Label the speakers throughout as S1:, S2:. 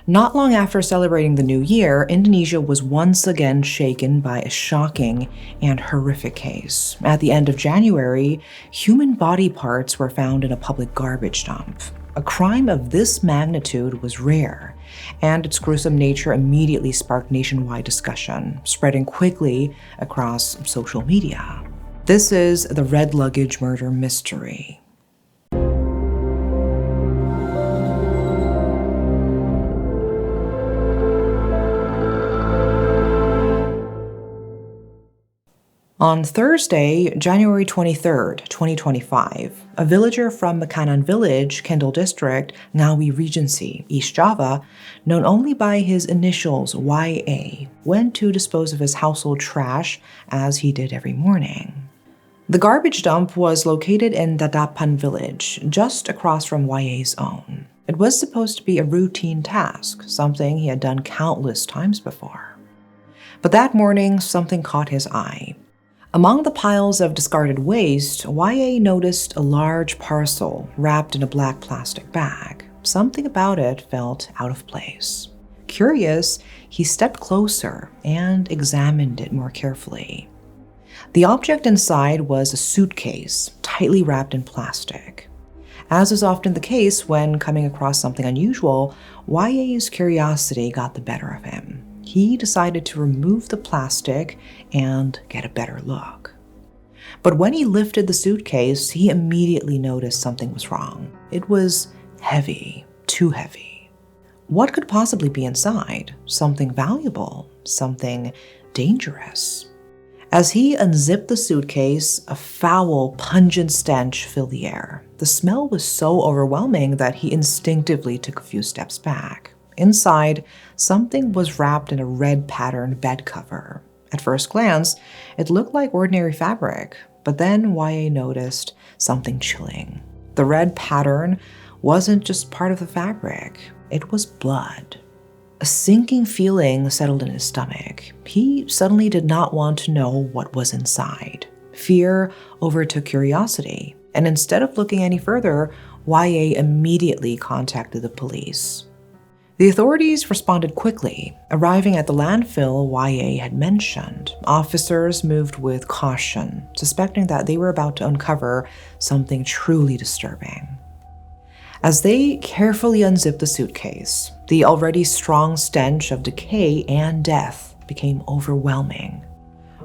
S1: Not long after celebrating the new year, Indonesia was once again shaken by a shocking and horrific case. At the end of January, human body parts were found in a public garbage dump. A crime of this magnitude was rare, and its gruesome nature immediately sparked nationwide discussion, spreading quickly across social media. This is the Red Luggage Murder Mystery. On Thursday, January 23rd, 2025, a villager from Makanan Village, Kendal District, Ngawi Regency, East Java, known only by his initials YA, went to dispose of his household trash as he did every morning. The garbage dump was located in Dadapan village, just across from YA's own. It was supposed to be a routine task, something he had done countless times before. But that morning, something caught his eye. Among the piles of discarded waste, YA noticed a large parcel wrapped in a black plastic bag. Something about it felt out of place. Curious, he stepped closer and examined it more carefully. The object inside was a suitcase, tightly wrapped in plastic. As is often the case when coming across something unusual, YA's curiosity got the better of him. He decided to remove the plastic and get a better look. But when he lifted the suitcase, he immediately noticed something was wrong. It was heavy, too heavy. What could possibly be inside? Something valuable, something dangerous. As he unzipped the suitcase, a foul, pungent stench filled the air. The smell was so overwhelming that he instinctively took a few steps back. Inside, something was wrapped in a red patterned bed cover. At first glance, it looked like ordinary fabric, but then YA noticed something chilling. The red pattern wasn't just part of the fabric, it was blood. A sinking feeling settled in his stomach. He suddenly did not want to know what was inside. Fear overtook curiosity, and instead of looking any further, YA immediately contacted the police. The authorities responded quickly. Arriving at the landfill YA had mentioned, officers moved with caution, suspecting that they were about to uncover something truly disturbing. As they carefully unzipped the suitcase, the already strong stench of decay and death became overwhelming.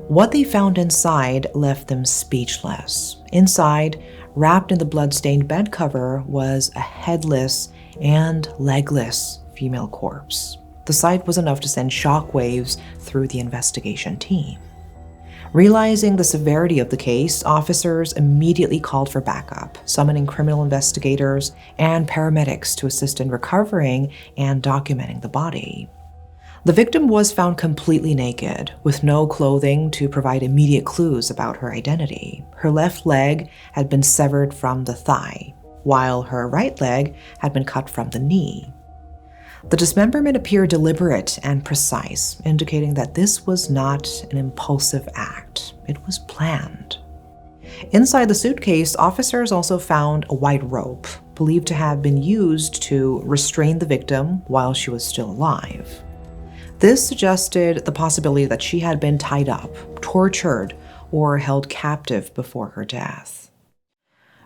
S1: What they found inside left them speechless. Inside, wrapped in the blood-stained bed cover, was a headless and legless female corpse. The sight was enough to send shockwaves through the investigation team. Realizing the severity of the case, officers immediately called for backup, summoning criminal investigators and paramedics to assist in recovering and documenting the body. The victim was found completely naked, with no clothing to provide immediate clues about her identity. Her left leg had been severed from the thigh, while her right leg had been cut from the knee. The dismemberment appeared deliberate and precise, indicating that this was not an impulsive act. It was planned. Inside the suitcase, officers also found a white rope, believed to have been used to restrain the victim while she was still alive. This suggested the possibility that she had been tied up, tortured, or held captive before her death.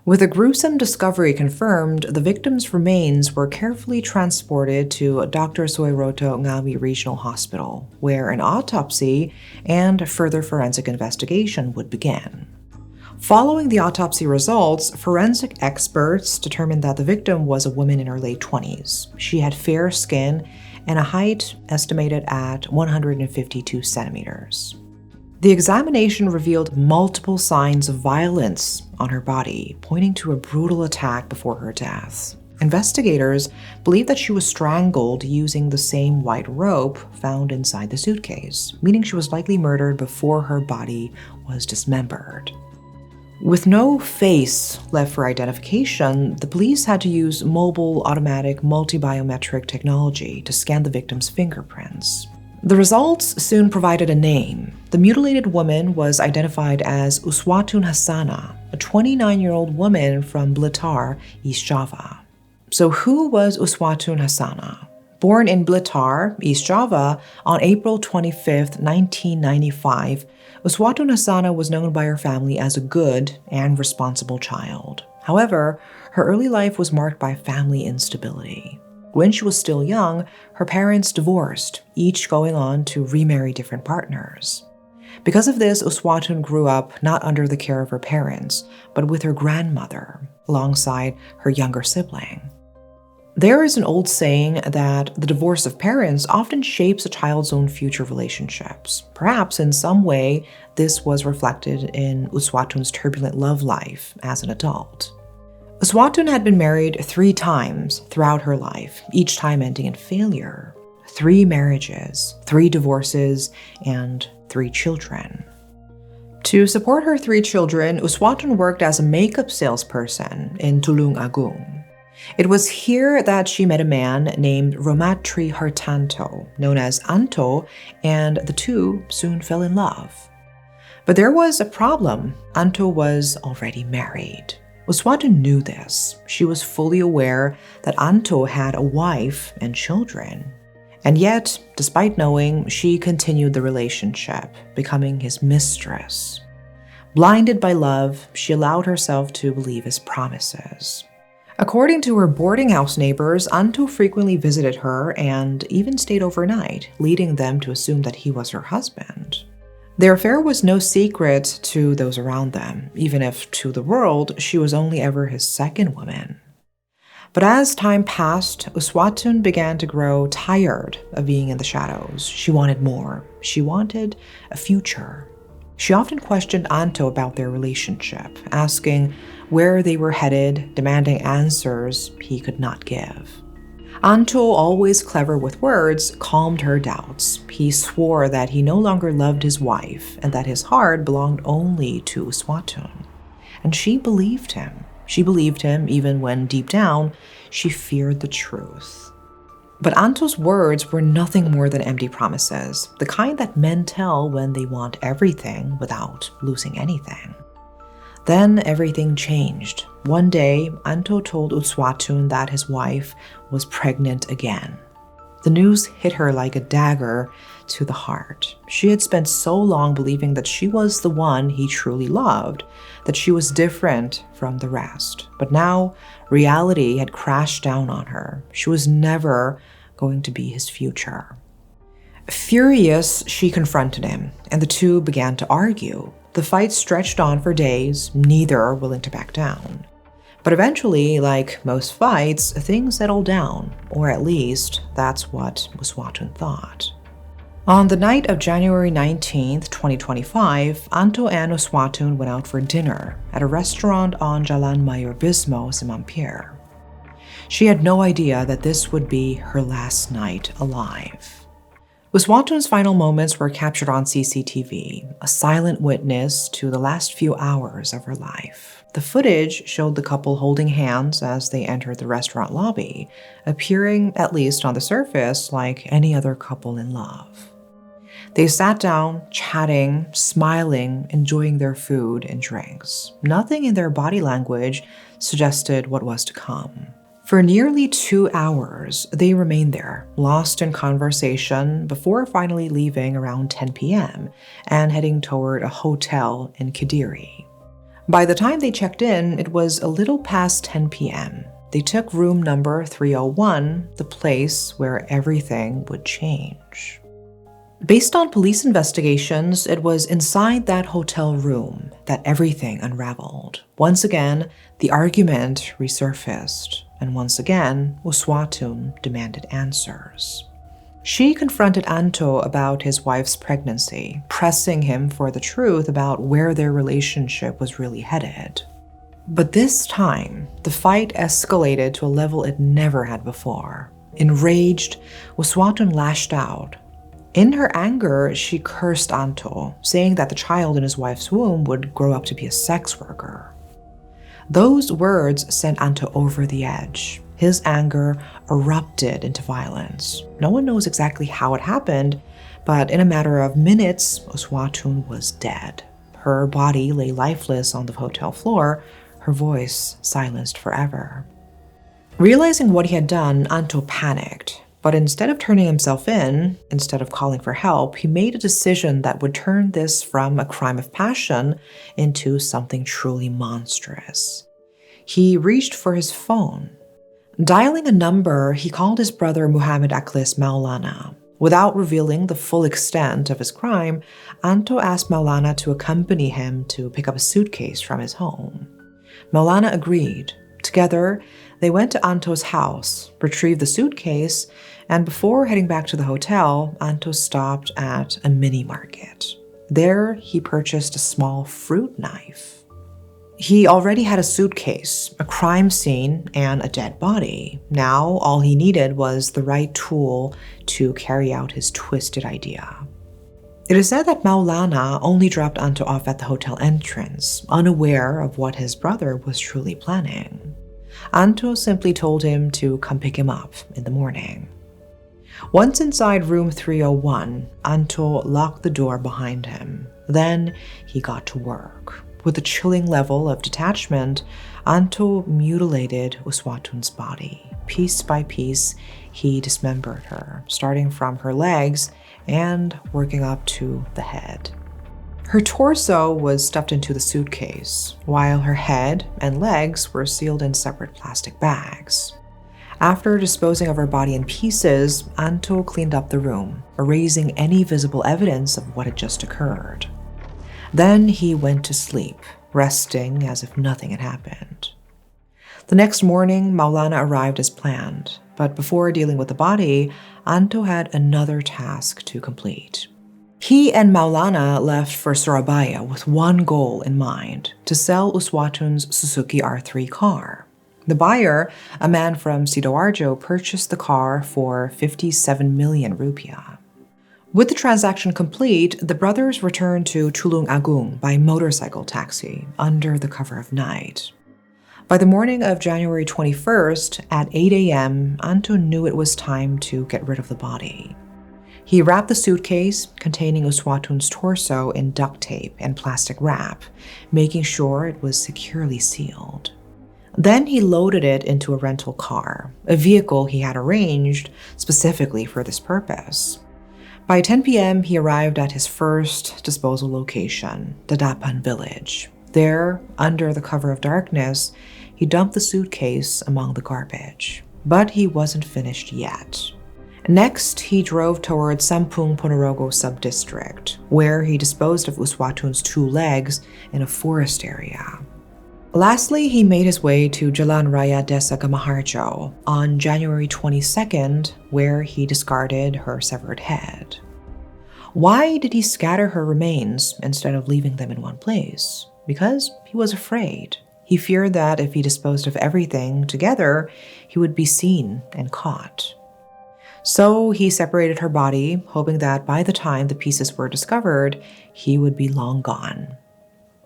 S1: With a gruesome discovery confirmed, the victim's remains were carefully transported to Dr. Suiroto Ngawi Regional Hospital, where an autopsy and further forensic investigation would begin. Following the autopsy results, forensic experts determined that the victim was a woman in her late 20s. She had fair skin and a height estimated at 152 centimeters. The examination revealed multiple signs of violence on her body, pointing to a brutal attack before her death. Investigators believe that she was strangled using the same white rope found inside the suitcase, meaning she was likely murdered before her body was dismembered. With no face left for identification, the police had to use mobile automatic multi-biometric technology to scan the victim's fingerprints. The results soon provided a name. The mutilated woman was identified as Uswatun Hassana, a 29-year-old woman from Blitar, East Java. So who was Uswatun Hassana? Born in Blitar, East Java, on April 25, 1995, Uswatu Nasana was known by her family as a good and responsible child. However, her early life was marked by family instability. When she was still young, her parents divorced, each going on to remarry different partners. Because of this, Uswatun grew up not under the care of her parents, but with her grandmother, alongside her younger sibling. There is an old saying that the divorce of parents often shapes a child's own future relationships. Perhaps in some way, this was reflected in Uswatun's turbulent love life as an adult. Uswatun had been married 3 times throughout her life, each time ending in failure. 3 marriages, 3 divorces, and 3 children. To support her 3 children, Uswatun worked as a makeup salesperson in Tulung Agung. It was here that she met a man named Romatri Hartanto, known as Anto, and the two soon fell in love. But there was a problem. Anto was already married. Uswatun knew this. She was fully aware that Anto had a wife and children. And yet, despite knowing, she continued the relationship, becoming his mistress. Blinded by love, she allowed herself to believe his promises. According to her boarding house neighbors, Anto frequently visited her and even stayed overnight, leading them to assume that he was her husband. Their affair was no secret to those around them, even if to the world she was only ever his second woman. But as time passed, Uswatun began to grow tired of being in the shadows. She wanted more. She wanted a future. She often questioned Anto about their relationship, asking where they were headed, demanding answers he could not give. Anto, always clever with words, calmed her doubts. He swore that he no longer loved his wife and that his heart belonged only to Uswatun. And she believed him. She believed him even when deep down she feared the truth. But Anto's words were nothing more than empty promises, the kind that men tell when they want everything without losing anything. Then everything changed. One day, Anto told Uswatun that his wife was pregnant again. The news hit her like a dagger to the heart. She had spent so long believing that she was the one he truly loved, that she was different from the rest. But now, reality had crashed down on her. She was never going to be his future. Furious, she confronted him, and the two began to argue. The fight stretched on for days, neither willing to back down. But eventually, like most fights, things settled down, or at least that's what Uswatun thought. On the night of January 19th, 2025, Anto and Uswatun went out for dinner at a restaurant on Jalan Mayor Bismo, Simampir. She had no idea that this would be her last night alive. Uswatun's final moments were captured on CCTV, a silent witness to the last few hours of her life. The footage showed the couple holding hands as they entered the restaurant lobby, appearing, at least on the surface, like any other couple in love. They sat down, chatting, smiling, enjoying their food and drinks. Nothing in their body language suggested what was to come. For nearly 2 hours, they remained there, lost in conversation, before finally leaving around 10 p.m. and heading toward a hotel in Kediri. By the time they checked in, it was a little past 10 p.m. They took room number 301, the place where everything would change. Based on police investigations, it was inside that hotel room that everything unraveled. Once again, the argument resurfaced. And once again, Uswatun demanded answers. She confronted Anto about his wife's pregnancy, pressing him for the truth about where their relationship was really headed. But this time, the fight escalated to a level it never had before. Enraged, Uswatun lashed out. In her anger, she cursed Anto, saying that the child in his wife's womb would grow up to be a sex worker. Those words sent Anto over the edge. His anger erupted into violence. No one knows exactly how it happened, but in a matter of minutes, Uswatun was dead. Her body lay lifeless on the hotel floor, her voice silenced forever. Realizing what he had done, Anto panicked, But instead of turning himself in, instead of calling for help, he made a decision that would turn this from a crime of passion into something truly monstrous. He reached for his phone. Dialing a number, he called his brother Muhammad Aklis Maulana. Without revealing the full extent of his crime, Anto asked Maulana to accompany him to pick up a suitcase from his home. Maulana agreed. Together, they went to Anto's house, retrieved the suitcase, and before heading back to the hotel, Anto stopped at a mini market. There, he purchased a small fruit knife. He already had a suitcase, a crime scene, and a dead body. Now, all he needed was the right tool to carry out his twisted idea. It is said that Maulana only dropped Anto off at the hotel entrance, unaware of what his brother was truly planning. Anto simply told him to come pick him up in the morning. Once inside room 301, Anto locked the door behind him. Then he got to work. With a chilling level of detachment, Anto mutilated Uswatun's body. Piece by piece, he dismembered her, starting from her legs and working up to the head. Her torso was stuffed into the suitcase, while her head and legs were sealed in separate plastic bags. After disposing of her body in pieces, Anto cleaned up the room, erasing any visible evidence of what had just occurred. Then he went to sleep, resting as if nothing had happened. The next morning, Maulana arrived as planned, but before dealing with the body, Anto had another task to complete. He and Maulana left for Surabaya with one goal in mind: to sell Uswatun's Suzuki R3 car. The buyer, a man from Sidoarjo, purchased the car for 57 million rupiah. With the transaction complete, the brothers returned to Tulung Agung by motorcycle taxi under the cover of night. By the morning of January 21st at 8 a.m., Anto knew it was time to get rid of the body. He wrapped the suitcase containing Uswatun's torso in duct tape and plastic wrap, making sure it was securely sealed. Then he loaded it into a rental car, a vehicle he had arranged specifically for this purpose. By 10 p.m., he arrived at his first disposal location, the Dapan village. There, under the cover of darkness, he dumped the suitcase among the garbage. But he wasn't finished yet. Next, he drove toward Sampung Ponorogo sub-district, where he disposed of Uswatun's 2 legs in a forest area. Lastly, he made his way to Jalan Raya Desa Gamaharjo on January 22nd, where he discarded her severed head. Why did he scatter her remains instead of leaving them in one place? Because he was afraid. He feared that if he disposed of everything together, he would be seen and caught. So he separated her body, hoping that by the time the pieces were discovered, he would be long gone.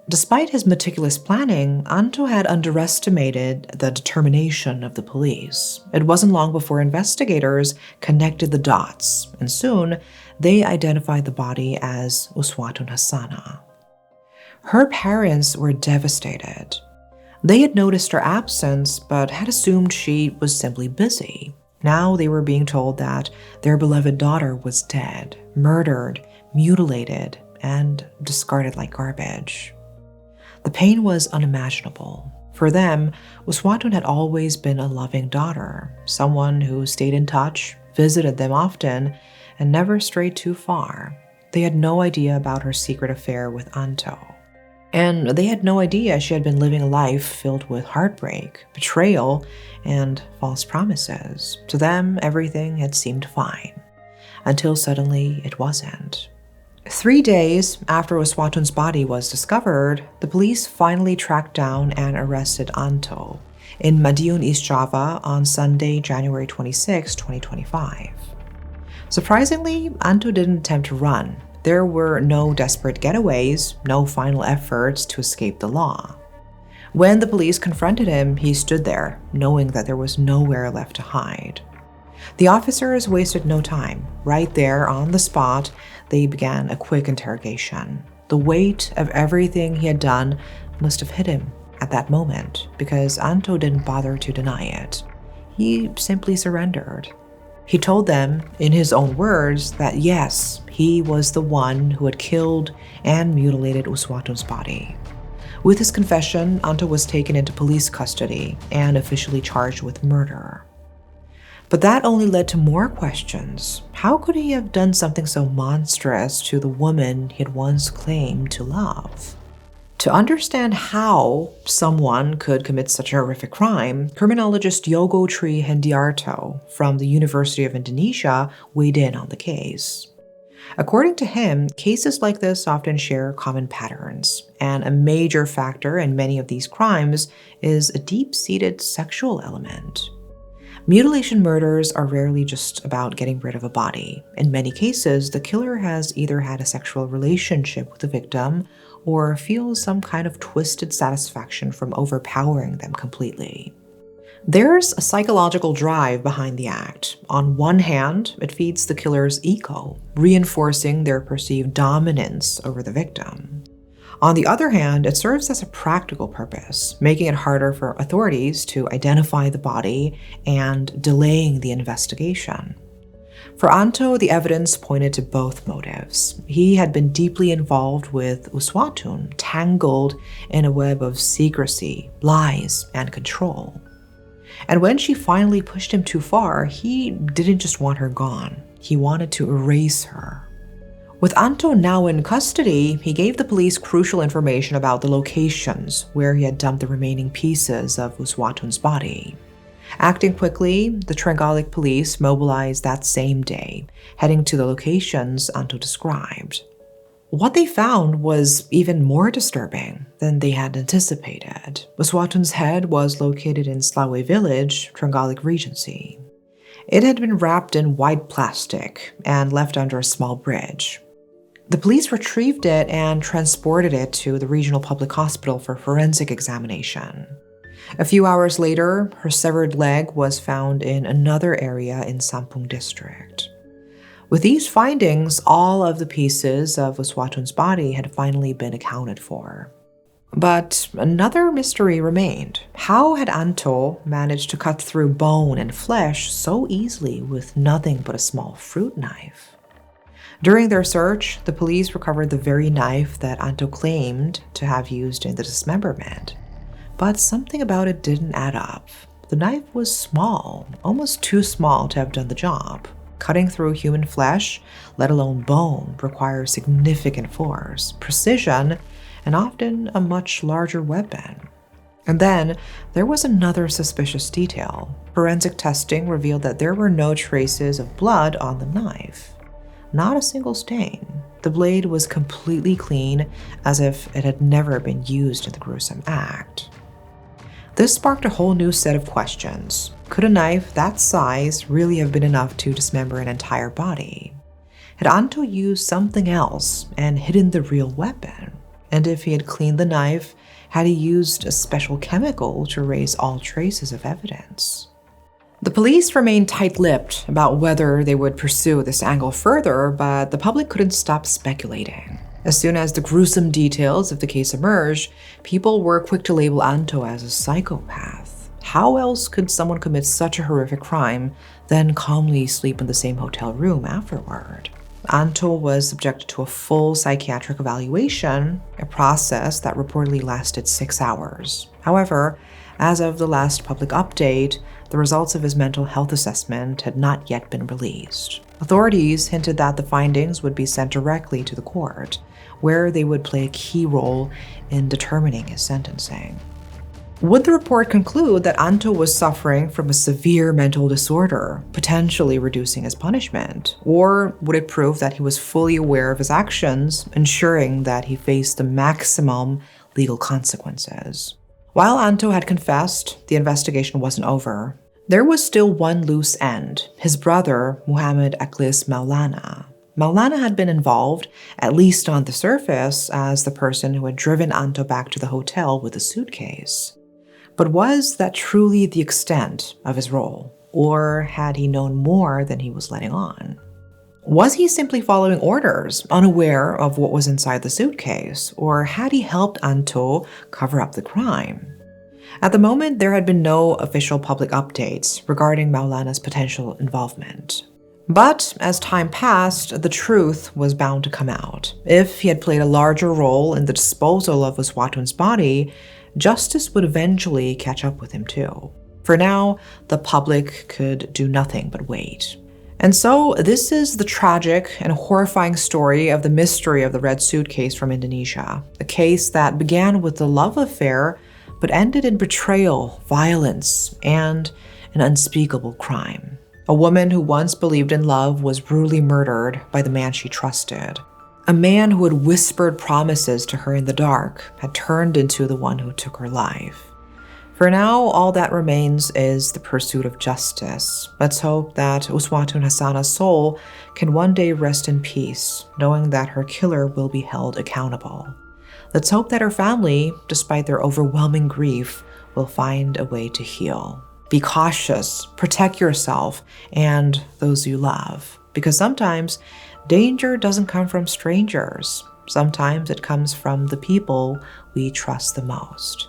S1: Despite his meticulous planning, Anto had underestimated the determination of the police. It wasn't long before investigators connected the dots, and soon they identified the body as Uswatun Hassana. Her parents were devastated. They had noticed her absence, but had assumed she was simply busy. Now they were being told that their beloved daughter was dead, murdered, mutilated, and discarded like garbage. The pain was unimaginable. For them, Uswatun had always been a loving daughter, someone who stayed in touch, visited them often, and never strayed too far. They had no idea about her secret affair with Anto. And they had no idea she had been living a life filled with heartbreak, betrayal, and false promises. To them, everything had seemed fine, until suddenly it wasn't. 3 days after Uswatun's body was discovered, the police finally tracked down and arrested Anto in Madiun, East Java on Sunday, January 26, 2025. Surprisingly, Anto didn't attempt to run. There were no desperate getaways, no final efforts to escape the law. When the police confronted him, he stood there, knowing that there was nowhere left to hide. The officers wasted no time. Right there on the spot, they began a quick interrogation. The weight of everything he had done must have hit him at that moment, because Anto didn't bother to deny it. He simply surrendered. He told them, in his own words, that yes, he was the one who had killed and mutilated Uswatun's body. With his confession, Anto was taken into police custody and officially charged with murder. But that only led to more questions. How could he have done something so monstrous to the woman he had once claimed to love? To understand how someone could commit such a horrific crime, criminologist Yogo Tri Hendiarto from the University of Indonesia weighed in on the case. According to him, cases like this often share common patterns, and a major factor in many of these crimes is a deep-seated sexual element. Mutilation murders are rarely just about getting rid of a body. In many cases, the killer has either had a sexual relationship with the victim or feels some kind of twisted satisfaction from overpowering them completely. There's a psychological drive behind the act. On one hand, it feeds the killer's ego, reinforcing their perceived dominance over the victim. On the other hand, it serves as a practical purpose, making it harder for authorities to identify the body and delaying the investigation. For Anto, the evidence pointed to both motives. He had been deeply involved with Uswatun, tangled in a web of secrecy, lies, and control. And when she finally pushed him too far, he didn't just want her gone. He wanted to erase her. With Anto now in custody, he gave the police crucial information about the locations where he had dumped the remaining pieces of Uswatun's body. Acting quickly, the Trenggalek police mobilized that same day, heading to the locations Anto described. What they found was even more disturbing than they had anticipated. Uswatun's head was located in Slawe village, Trenggalek Regency. It had been wrapped in white plastic and left under a small bridge. The police retrieved it and transported it to the regional public hospital for forensic examination. A few hours later, her severed leg was found in another area in Sampung district. With these findings, all of the pieces of Uswatun's body had finally been accounted for. But another mystery remained. How had Anto managed to cut through bone and flesh so easily with nothing but a small fruit knife? During their search, the police recovered the very knife that Anto claimed to have used in the dismemberment. But something about it didn't add up. The knife was small, almost too small to have done the job. Cutting through human flesh, let alone bone, requires significant force, precision, and often a much larger weapon. And then there was another suspicious detail. Forensic testing revealed that there were no traces of blood on the knife. Not a single stain. The blade was completely clean, as if it had never been used in the gruesome act. This sparked a whole new set of questions. Could a knife that size really have been enough to dismember an entire body? Had Anto used something else and hidden the real weapon? And if he had cleaned the knife, had he used a special chemical to erase all traces of evidence? The police remained tight-lipped about whether they would pursue this angle further, but the public couldn't stop speculating. As soon as the gruesome details of the case emerged, people were quick to label Anto as a psychopath. How else could someone commit such a horrific crime, then calmly sleep in the same hotel room afterward? Anto was subjected to a full psychiatric evaluation, a process that reportedly lasted 6 hours. However, as of the last public update, the results of his mental health assessment had not yet been released. Authorities hinted that the findings would be sent directly to the court, where they would play a key role in determining his sentencing. Would the report conclude that Anto was suffering from a severe mental disorder, potentially reducing his punishment? Or would it prove that he was fully aware of his actions, ensuring that he faced the maximum legal consequences? While Anto had confessed, the investigation wasn't over. There was still one loose end: his brother, Muhammad Aklis Maulana. Maulana had been involved, at least on the surface, as the person who had driven Anto back to the hotel with a suitcase. But was that truly the extent of his role? Or had he known more than he was letting on? Was he simply following orders, unaware of what was inside the suitcase? Or had he helped Anto cover up the crime? At the moment, there had been no official public updates regarding Maulana's potential involvement. But as time passed, the truth was bound to come out. If he had played a larger role in the disposal of Uswatun's body, justice would eventually catch up with him too. For now, the public could do nothing but wait. And so, this is the tragic and horrifying story of the mystery of the red suitcase from Indonesia, a case that began with a love affair but ended in betrayal, violence, and an unspeakable crime. A woman who once believed in love was brutally murdered by the man she trusted. A man who had whispered promises to her in the dark had turned into the one who took her life. For now, all that remains is the pursuit of justice. Let's hope that Uswatun Hassana's soul can one day rest in peace, knowing that her killer will be held accountable. Let's hope that her family, despite their overwhelming grief, will find a way to heal. Be cautious, protect yourself and those you love, because sometimes danger doesn't come from strangers. Sometimes it comes from the people we trust the most.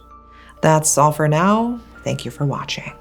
S1: That's all for now. Thank you for watching.